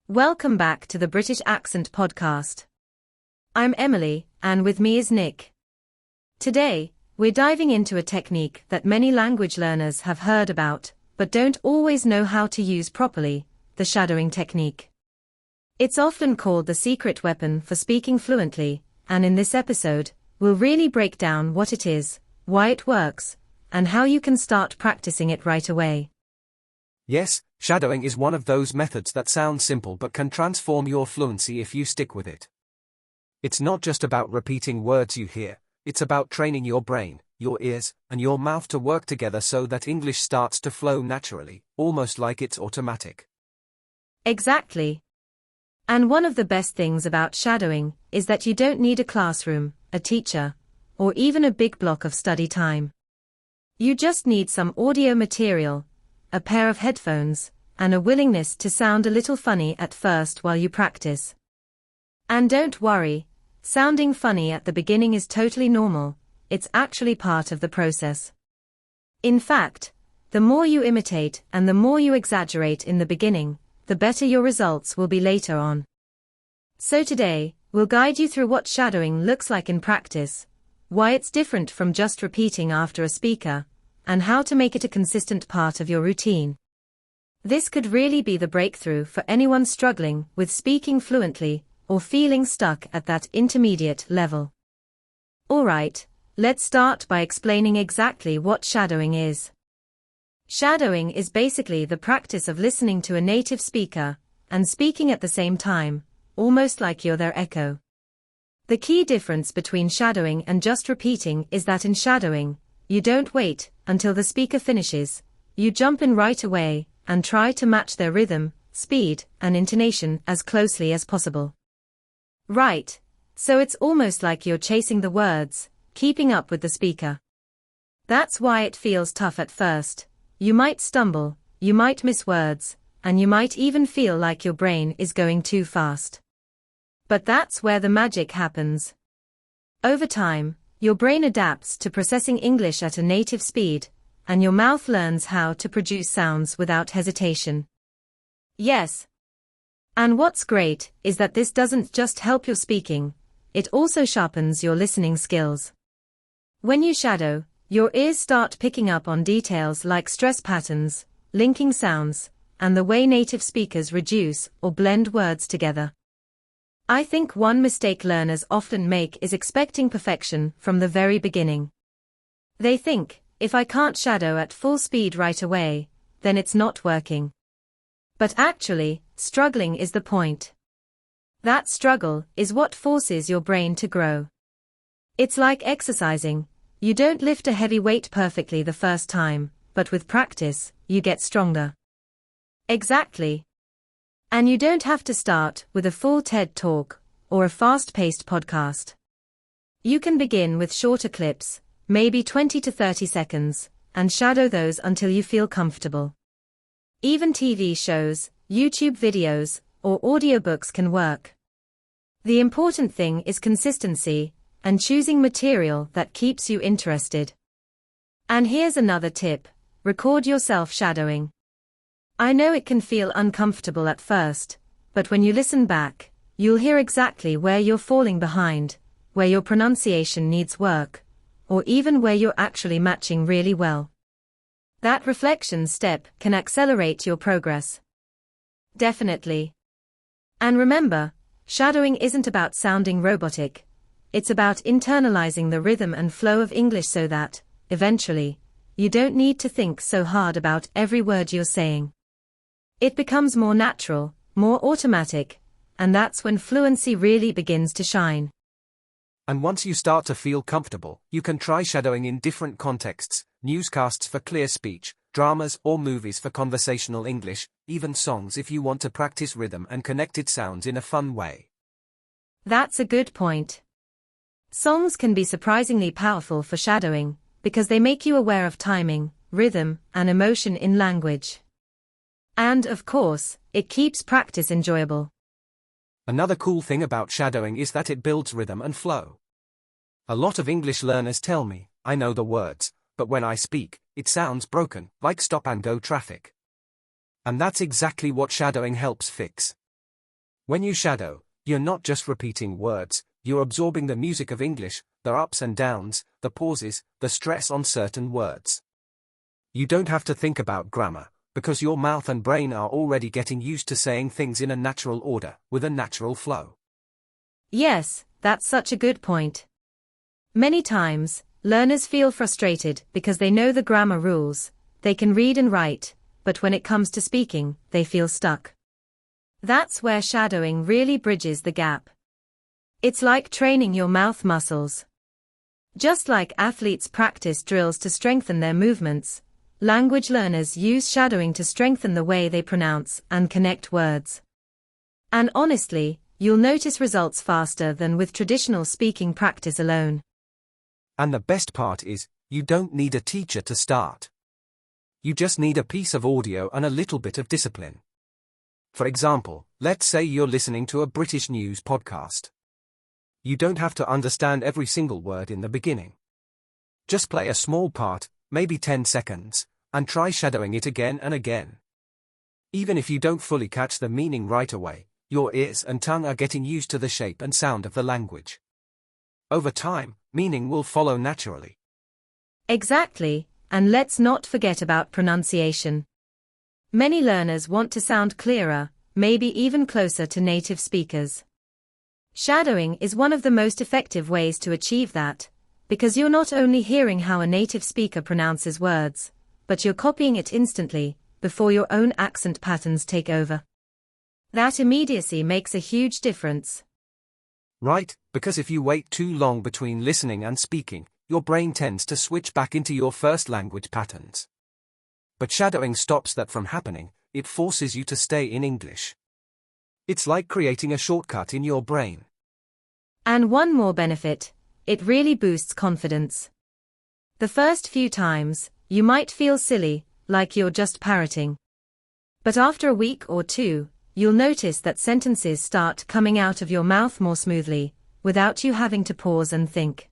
Welcome back to the British Accent Podcast. I'm Emily, and with me is Nick. Today, we're diving into a technique that many language learners have heard about, but don't always know how to use properly: the shadowing technique. It's often called the secret weapon for speaking fluently, and in this episode, we'll really break down what it is, why it works, and how you can start practicing it right away. Yes, shadowing is one of those methods that sound simple but can transform your fluency if you stick with it. It's not just about repeating words you hear, it's about training your brain, your ears, and your mouth to work together so that English starts to flow naturally, almost like it's automatic. Exactly. And one of the best things about shadowing is that you don't need a classroom, a teacher, or even a big block of study time. You just need some audio material, a pair of headphones, and a willingness to sound a little funny at first while you practice. And don't worry, sounding funny at the beginning is totally normal, it's actually part of the process. In fact, the more you imitate and the more you exaggerate in the beginning, the better your results will be later on. So today, we'll guide you through what shadowing looks like in practice, why it's different from just repeating after a speaker, and how to make it a consistent part of your routine. This could really be the breakthrough for anyone struggling with speaking fluently or feeling stuck at that intermediate level. Alright, let's start by explaining exactly what shadowing is. Shadowing is basically the practice of listening to a native speaker and speaking at the same time, almost like you're their echo. The key difference between shadowing and just repeating is that in shadowing, you don't wait until the speaker finishes, you jump in right away and try to match their rhythm, speed, and intonation as closely as possible. Right, so it's almost like you're chasing the words, keeping up with the speaker. That's why it feels tough at first. You might stumble, you might miss words, and you might even feel like your brain is going too fast. But that's where the magic happens. Over time, your brain adapts to processing English at a native speed, and your mouth learns how to produce sounds without hesitation. Yes. And what's great is that this doesn't just help your speaking, it also sharpens your listening skills. When you shadow, your ears start picking up on details like stress patterns, linking sounds, and the way native speakers reduce or blend words together. I think one mistake learners often make is expecting perfection from the very beginning. They think, if I can't shadow at full speed right away, then it's not working. But actually, struggling is the point. That struggle is what forces your brain to grow. It's like exercising. You don't lift a heavy weight perfectly the first time, but with practice, you get stronger. Exactly. And you don't have to start with a full TED Talk or a fast-paced podcast. You can begin with shorter clips, maybe 20 to 30 seconds, and shadow those until you feel comfortable. Even TV shows, YouTube videos, or audiobooks can work. The important thing is consistency and choosing material that keeps you interested. And here's another tip: record yourself shadowing. I know it can feel uncomfortable at first, but when you listen back, you'll hear exactly where you're falling behind, where your pronunciation needs work, or even where you're actually matching really well. That reflection step can accelerate your progress. Definitely. And remember, shadowing isn't about sounding robotic. It's about internalizing the rhythm and flow of English so that, eventually, you don't need to think so hard about every word you're saying. It becomes more natural, more automatic, and that's when fluency really begins to shine. And once you start to feel comfortable, you can try shadowing in different contexts: newscasts for clear speech, dramas or movies for conversational English, even songs if you want to practice rhythm and connected sounds in a fun way. That's a good point. Songs can be surprisingly powerful for shadowing, because they make you aware of timing, rhythm, and emotion in language. And, of course, it keeps practice enjoyable. Another cool thing about shadowing is that it builds rhythm and flow. A lot of English learners tell me, I know the words, but when I speak, it sounds broken, like stop-and-go traffic. And that's exactly what shadowing helps fix. When you shadow, you're not just repeating words, you're absorbing the music of English, the ups and downs, the pauses, the stress on certain words. You don't have to think about grammar, because your mouth and brain are already getting used to saying things in a natural order, with a natural flow. Yes, that's such a good point. Many times, learners feel frustrated because they know the grammar rules, they can read and write, but when it comes to speaking, they feel stuck. That's where shadowing really bridges the gap. It's like training your mouth muscles. Just like athletes practice drills to strengthen their movements, language learners use shadowing to strengthen the way they pronounce and connect words. And honestly, you'll notice results faster than with traditional speaking practice alone. And the best part is, you don't need a teacher to start. You just need a piece of audio and a little bit of discipline. For example, let's say you're listening to a British news podcast. You don't have to understand every single word in the beginning. Just play a small part, maybe 10 seconds, and try shadowing it again and again. Even if you don't fully catch the meaning right away, your ears and tongue are getting used to the shape and sound of the language. Over time, meaning will follow naturally. Exactly, and let's not forget about pronunciation. Many learners want to sound clearer, maybe even closer to native speakers. Shadowing is one of the most effective ways to achieve that, because you're not only hearing how a native speaker pronounces words, but you're copying it instantly, before your own accent patterns take over. That immediacy makes a huge difference. Right, because if you wait too long between listening and speaking, your brain tends to switch back into your first language patterns. But shadowing stops that from happening, it forces you to stay in English. It's like creating a shortcut in your brain. And one more benefit, it really boosts confidence. The first few times, you might feel silly, like you're just parroting. But after a week or two, you'll notice that sentences start coming out of your mouth more smoothly, without you having to pause and think.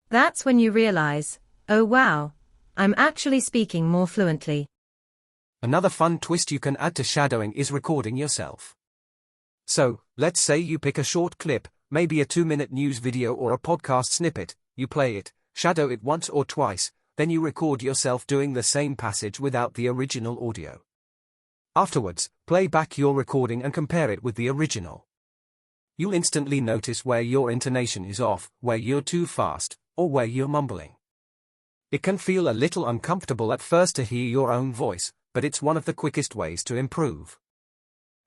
That's when you realize, oh wow, I'm actually speaking more fluently. Another fun twist you can add to shadowing is recording yourself. So, let's say you pick a short clip, maybe a 2-minute news video or a podcast snippet, you play it, shadow it once or twice, then you record yourself doing the same passage without the original audio. Afterwards, play back your recording and compare it with the original. You'll instantly notice where your intonation is off, where you're too fast, or where you're mumbling. It can feel a little uncomfortable at first to hear your own voice, but it's one of the quickest ways to improve.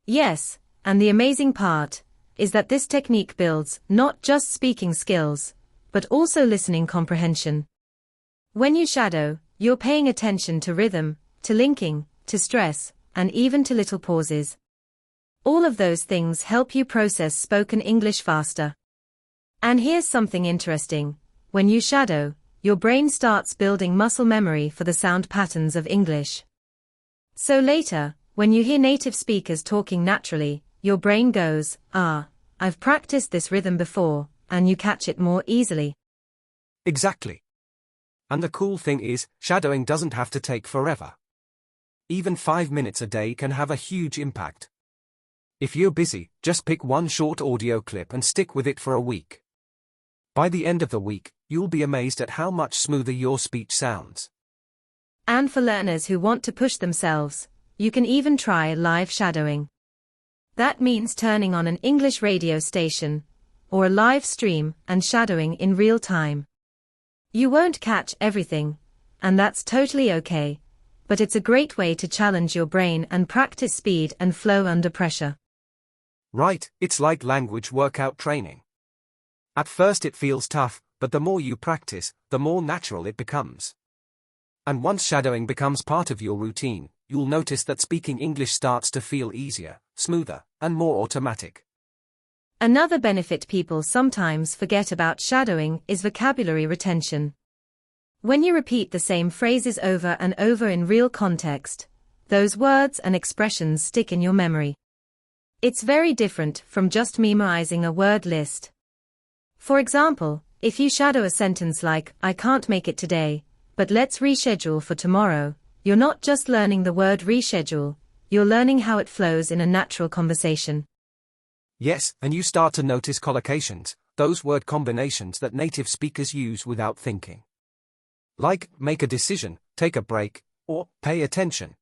Yes, and the amazing part is that this technique builds not just speaking skills, but also listening comprehension. When you shadow, you're paying attention to rhythm, to linking, to stress, and even to little pauses. All of those things help you process spoken English faster. And here's something interesting. When you shadow, your brain starts building muscle memory for the sound patterns of English. So later, when you hear native speakers talking naturally, your brain goes, I've practiced this rhythm before, and you catch it more easily. Exactly. And the cool thing is, shadowing doesn't have to take forever. Even 5 minutes a day can have a huge impact. If you're busy, just pick one short audio clip and stick with it for a week. By the end of the week, you'll be amazed at how much smoother your speech sounds. And for learners who want to push themselves, you can even try live shadowing. That means turning on an English radio station, or a live stream, and shadowing in real time. You won't catch everything, and that's totally okay, but it's a great way to challenge your brain and practice speed and flow under pressure. Right, it's like language workout training. At first it feels tough, but the more you practice, the more natural it becomes. And once shadowing becomes part of your routine, you'll notice that speaking English starts to feel easier, smoother, and more automatic. Another benefit people sometimes forget about shadowing is vocabulary retention. When you repeat the same phrases over and over in real context, those words and expressions stick in your memory. It's very different from just memorizing a word list. For example, if you shadow a sentence like, I can't make it today, but let's reschedule for tomorrow, you're not just learning the word reschedule, you're learning how it flows in a natural conversation. Yes, and you start to notice collocations, those word combinations that native speakers use without thinking. Like, make a decision, take a break, or pay attention.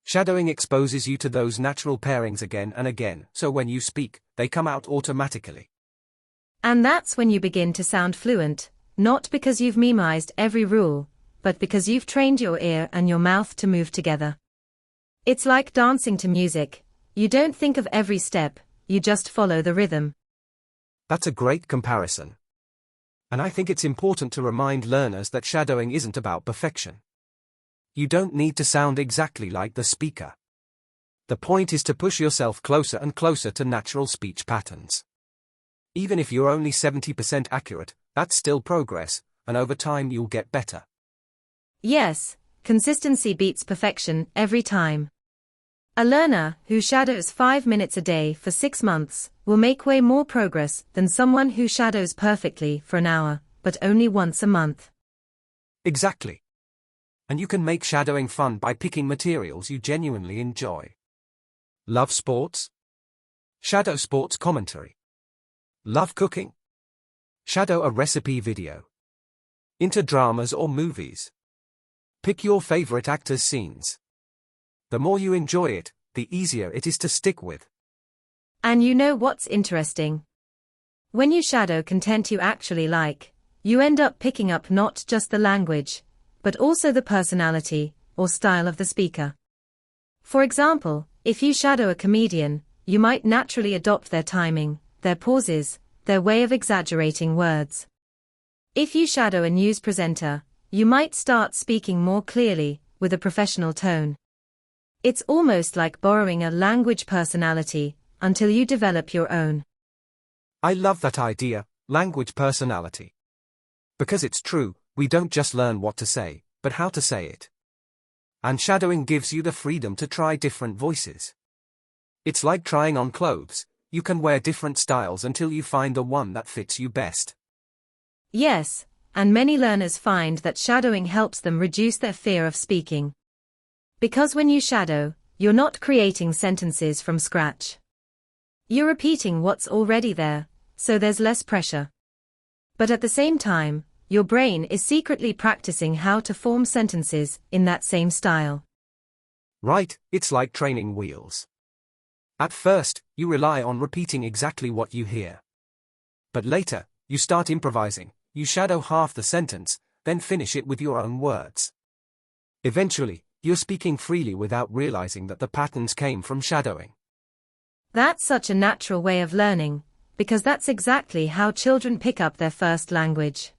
Shadowing exposes you to those natural pairings again and again, so when you speak, they come out automatically. And that's when you begin to sound fluent, not because you've memorized every rule, but because you've trained your ear and your mouth to move together. It's like dancing to music. You don't think of every step, you just follow the rhythm. That's a great comparison. And I think it's important to remind learners that shadowing isn't about perfection. You don't need to sound exactly like the speaker. The point is to push yourself closer and closer to natural speech patterns. Even if you're only 70% accurate, that's still progress, and over time you'll get better. Yes, consistency beats perfection every time. A learner who shadows 5 minutes a day for 6 months will make way more progress than someone who shadows perfectly for an hour, but only once a month. Exactly. And you can make shadowing fun by picking materials you genuinely enjoy. Love sports? Shadow sports commentary. Love cooking? Shadow a recipe video. Into dramas or movies? Pick your favorite actors' scenes. The more you enjoy it, the easier it is to stick with. And you know what's interesting? When you shadow content you actually like, you end up picking up not just the language, but also the personality or style of the speaker. For example, if you shadow a comedian, you might naturally adopt their timing, their pauses, their way of exaggerating words. If you shadow a news presenter, you might start speaking more clearly, with a professional tone. It's almost like borrowing a language personality, until you develop your own. I love that idea, language personality. Because it's true, we don't just learn what to say, but how to say it. And shadowing gives you the freedom to try different voices. It's like trying on clothes, you can wear different styles until you find the one that fits you best. Yes, and many learners find that shadowing helps them reduce their fear of speaking. Because when you shadow, you're not creating sentences from scratch. You're repeating what's already there, so there's less pressure. But at the same time, your brain is secretly practicing how to form sentences in that same style. Right, it's like training wheels. At first, you rely on repeating exactly what you hear. But later, you start improvising, you shadow half the sentence, then finish it with your own words. Eventually, you're speaking freely without realizing that the patterns came from shadowing. That's such a natural way of learning, because that's exactly how children pick up their first language.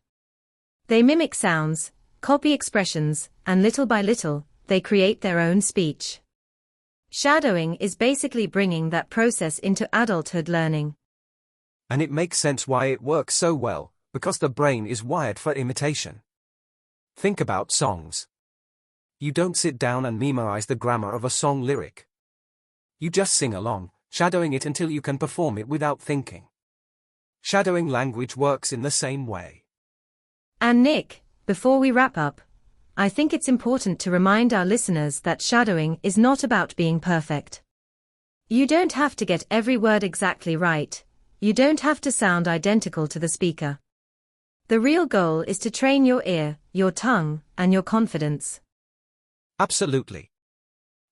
They mimic sounds, copy expressions, and little by little, they create their own speech. Shadowing is basically bringing that process into adulthood learning. And it makes sense why it works so well, because the brain is wired for imitation. Think about songs. You don't sit down and memorize the grammar of a song lyric. You just sing along, shadowing it until you can perform it without thinking. Shadowing language works in the same way. And Nick, before we wrap up, I think it's important to remind our listeners that shadowing is not about being perfect. You don't have to get every word exactly right. You don't have to sound identical to the speaker. The real goal is to train your ear, your tongue, and your confidence. Absolutely.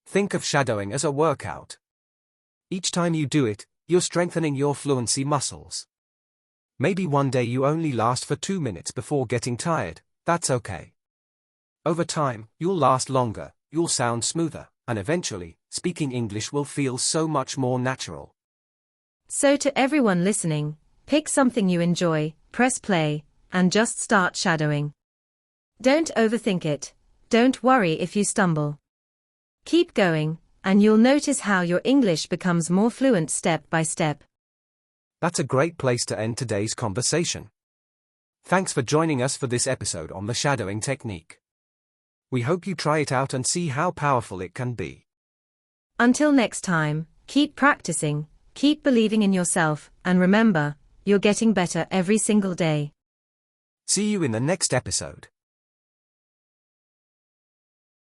Think of shadowing as a workout. Each time you do it, you're strengthening your fluency muscles. Maybe one day you only last for 2 minutes before getting tired, that's okay. Over time, you'll last longer, you'll sound smoother, and eventually, speaking English will feel so much more natural. So to everyone listening, pick something you enjoy, press play, and just start shadowing. Don't overthink it. Don't worry if you stumble. Keep going, and you'll notice how your English becomes more fluent step by step. That's a great place to end today's conversation. Thanks for joining us for this episode on the shadowing technique. We hope you try it out and see how powerful it can be. Until next time, keep practicing, keep believing in yourself, and remember, you're getting better every single day. See you in the next episode.